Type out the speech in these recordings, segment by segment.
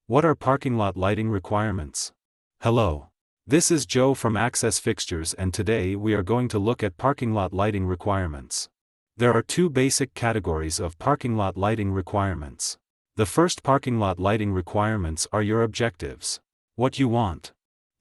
What are parking lot lighting requirements? Hello. This is Joe from Access Fixtures, and today we are going to look at parking lot lighting requirements. There are two basic categories of parking lot lighting requirements. The first parking lot lighting requirements are your objectives. What you want.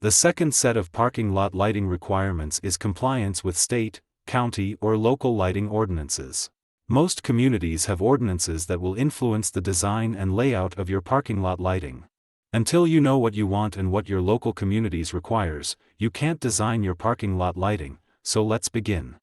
The second set of parking lot lighting requirements is compliance with state, county, or local lighting ordinances. Most communities have ordinances that will influence the design and layout of your parking lot lighting. Until you know what you want and what your local communities requires, you can't design your parking lot lighting, so let's begin.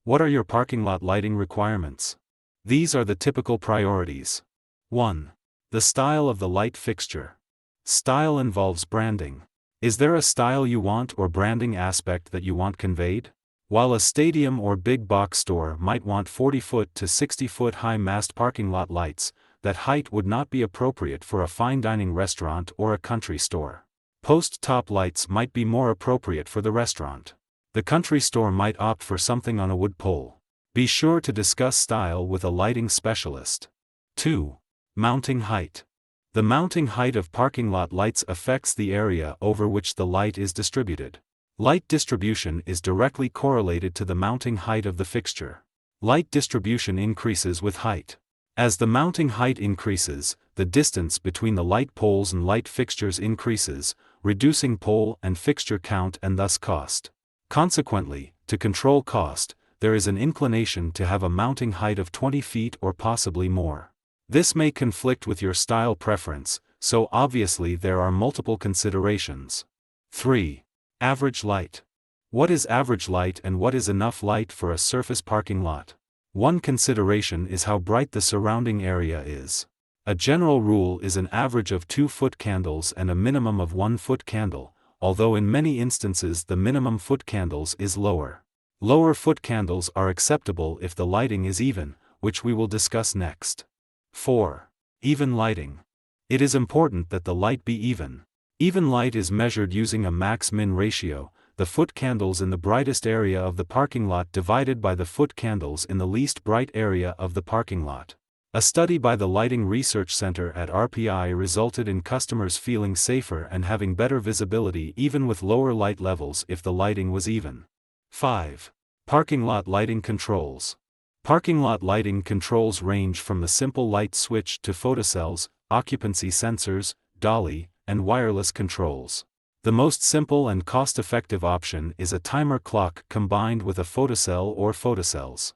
What are your parking lot lighting requirements? These are the typical priorities. 1. The style of the light fixture. Style involves branding. Is there a style you want or branding aspect that you want conveyed? While a stadium or big box store might want 40-foot to 60-foot high mast parking lot lights, that height would not be appropriate for a fine dining restaurant or a country store. Post top lights might be more appropriate for the restaurant. The country store might opt for something on a wood pole. Be sure to discuss style with a lighting specialist. 2. Mounting height. The mounting height of parking lot lights affects the area over which the light is distributed. Light distribution is directly correlated to the mounting height of the fixture. Light distribution increases with height. As the mounting height increases, the distance between the light poles and light fixtures increases, reducing pole and fixture count and thus cost. Consequently, to control cost, there is an inclination to have a mounting height of 20 feet or possibly more. This may conflict with your style preference, so obviously there are multiple considerations. 3. Average light. What is average light and what is enough light for a surface parking lot? One consideration is how bright the surrounding area is. A general rule is an average of 2-foot candles and a minimum of 1-foot candle, although in many instances the minimum foot candles is lower. Lower foot candles are acceptable if the lighting is even, which we will discuss next. 4. Even lighting. It is important that the light be even. Even light is measured using a max-min ratio, the foot candles in the brightest area of the parking lot divided by the foot candles in the least bright area of the parking lot. A study by the Lighting Research Center at RPI resulted in customers feeling safer and having better visibility even with lower light levels if the lighting was even. 5. Parking lot lighting controls. Parking lot lighting controls range from the simple light switch to photocells, occupancy sensors, dolly, and wireless controls. The most simple and cost-effective option is a timer clock combined with a photocell or photocells.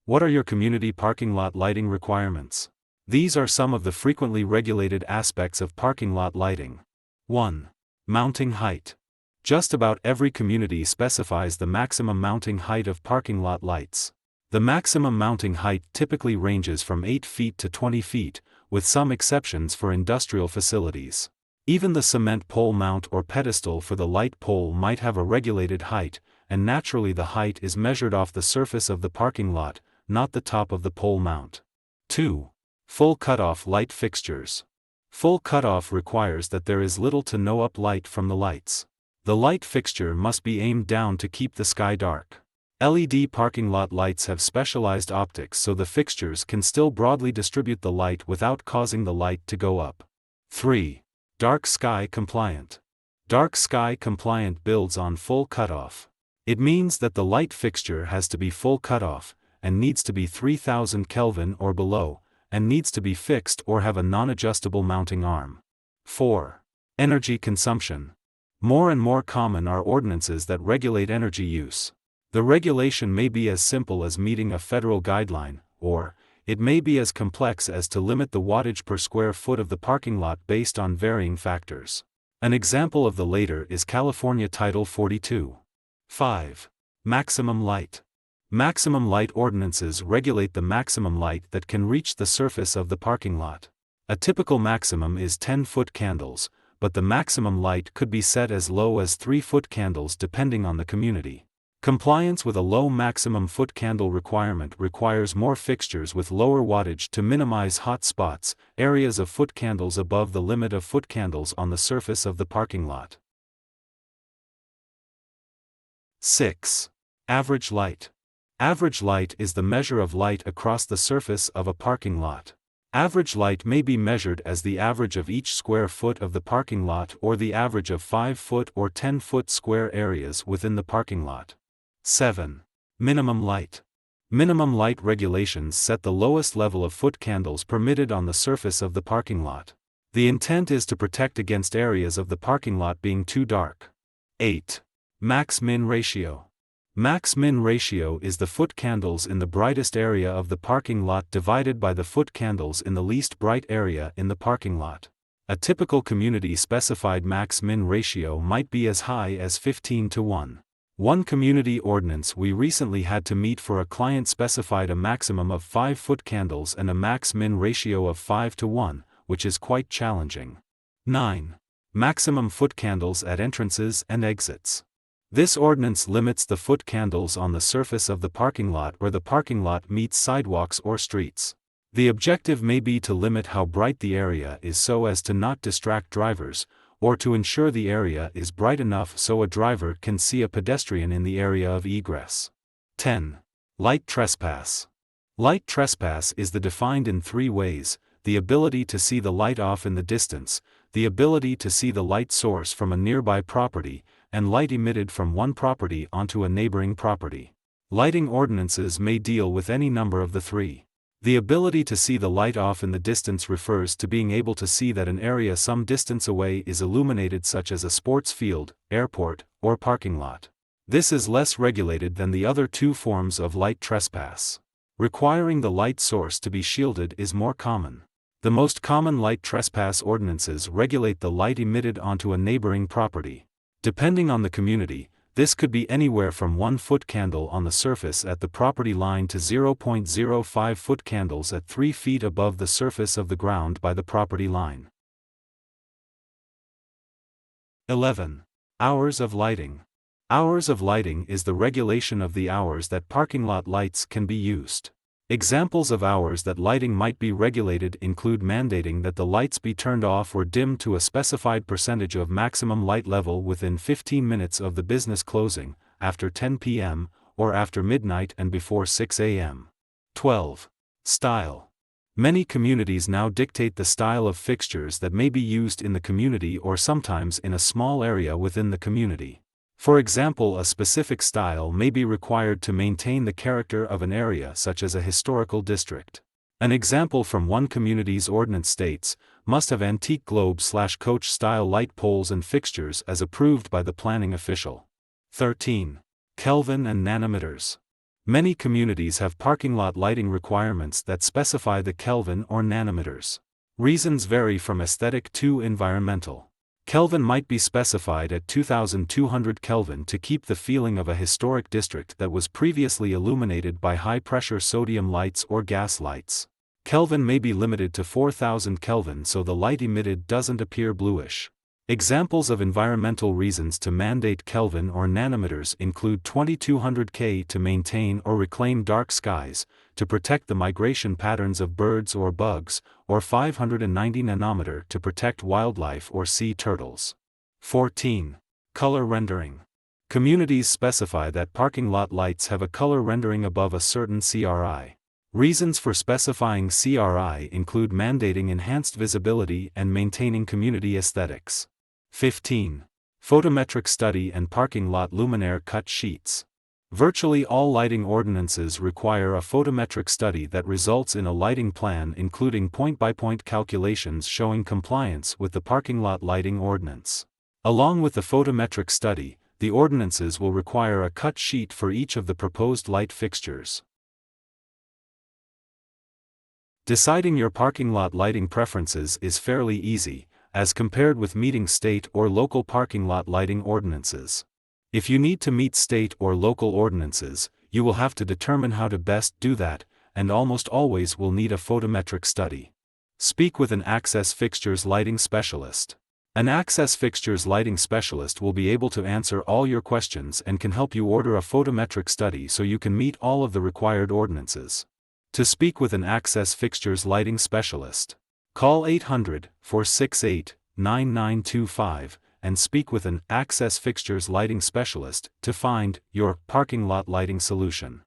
What are your community parking lot lighting requirements? These are some of the frequently regulated aspects of parking lot lighting. 1. Mounting height. Just about every community specifies the maximum mounting height of parking lot lights. The maximum mounting height typically ranges from 8 feet to 20 feet, with some exceptions for industrial facilities. Even the cement pole mount or pedestal for the light pole might have a regulated height, and naturally the height is measured off the surface of the parking lot, not the top of the pole mount. 2. Full cutoff light fixtures. Full cutoff requires that there is little to no uplight from the lights. The light fixture must be aimed down to keep the sky dark. LED parking lot lights have specialized optics so the fixtures can still broadly distribute the light without causing the light to go up. 3. Dark sky compliant. Dark sky compliant builds on full cutoff. It means that the light fixture has to be full cutoff, and needs to be 3000 Kelvin or below, and needs to be fixed or have a non-adjustable mounting arm. 4. Energy consumption. More and more common are ordinances that regulate energy use. The regulation may be as simple as meeting a federal guideline, or it may be as complex as to limit the wattage per square foot of the parking lot based on varying factors. An example of the latter is California Title 42. 5. Maximum light. Maximum light ordinances regulate the maximum light that can reach the surface of the parking lot. A typical maximum is 10-foot candles, but the maximum light could be set as low as 3-foot candles depending on the community. Compliance with a low maximum foot candle requirement requires more fixtures with lower wattage to minimize hot spots, areas of foot candles above the limit of foot candles on the surface of the parking lot. 6. Average light. Average light is the measure of light across the surface of a parking lot. Average light may be measured as the average of each square foot of the parking lot or the average of 5-foot or 10-foot square areas within the parking lot. 7. Minimum light. Minimum light regulations set the lowest level of foot candles permitted on the surface of the parking lot. The intent is to protect against areas of the parking lot being too dark. 8. Max-min ratio. Max-min ratio is the foot candles in the brightest area of the parking lot divided by the foot candles in the least bright area in the parking lot. A typical community-specified max-min ratio might be as high as 15:1. One community ordinance we recently had to meet for a client specified a maximum of 5 foot candles and a max-min ratio of 5:1, which is quite challenging. 9. Maximum foot candles at entrances and exits. This ordinance limits the foot candles on the surface of the parking lot where the parking lot meets sidewalks or streets. The objective may be to limit how bright the area is so as to not distract drivers, or to ensure the area is bright enough so a driver can see a pedestrian in the area of egress. 10. Light trespass. Light trespass is defined in 3 ways: the ability to see the light off in the distance, the ability to see the light source from a nearby property, and light emitted from one property onto a neighboring property. Lighting ordinances may deal with any number of the 3. The ability to see the light off in the distance refers to being able to see that an area some distance away is illuminated, such as a sports field, airport, or parking lot. This is less regulated than the other 2 forms of light trespass. Requiring the light source to be shielded is more common. The most common light trespass ordinances regulate the light emitted onto a neighboring property. Depending on the community, this could be anywhere from 1 foot candle on the surface at the property line to 0.05 foot candles at 3 feet above the surface of the ground by the property line. 11. Hours of lighting. Hours of lighting is the regulation of the hours that parking lot lights can be used. Examples of hours that lighting might be regulated include mandating that the lights be turned off or dimmed to a specified percentage of maximum light level within 15 minutes of the business closing, after 10 p.m., or after midnight and before 6 a.m. 12. Style. Many communities now dictate the style of fixtures that may be used in the community or sometimes in a small area within the community. For example, a specific style may be required to maintain the character of an area, such as a historical district. An example from one community's ordinance states, must have antique globe/coach style light poles and fixtures as approved by the planning official. 13. Kelvin and nanometers. Many communities have parking lot lighting requirements that specify the Kelvin or nanometers. Reasons vary from aesthetic to environmental. Kelvin might be specified at 2200 Kelvin to keep the feeling of a historic district that was previously illuminated by high-pressure sodium lights or gas lights. Kelvin may be limited to 4000 Kelvin so the light emitted doesn't appear bluish. Examples of environmental reasons to mandate Kelvin or nanometers include 2200 K to maintain or reclaim dark skies, to protect the migration patterns of birds or bugs, or 590 nanometer to protect wildlife or sea turtles. 14. Color rendering. Communities specify that parking lot lights have a color rendering above a certain CRI. Reasons for specifying CRI include mandating enhanced visibility and maintaining community aesthetics. 15. Photometric study and parking lot luminaire cut sheets. Virtually all lighting ordinances require a photometric study that results in a lighting plan including point-by-point calculations showing compliance with the parking lot lighting ordinance. Along with the photometric study, the ordinances will require a cut sheet for each of the proposed light fixtures. Deciding your parking lot lighting preferences is fairly easy, as compared with meeting state or local parking lot lighting ordinances. If you need to meet state or local ordinances, you will have to determine how to best do that, and almost always will need a photometric study. Speak with an access fixtures lighting specialist. An access fixtures lighting specialist will be able to answer all your questions and can help you order a photometric study so you can meet all of the required ordinances. To speak with an access fixtures lighting specialist, call 800-468-9925 and speak with an access fixtures lighting specialist to find your parking lot lighting solution.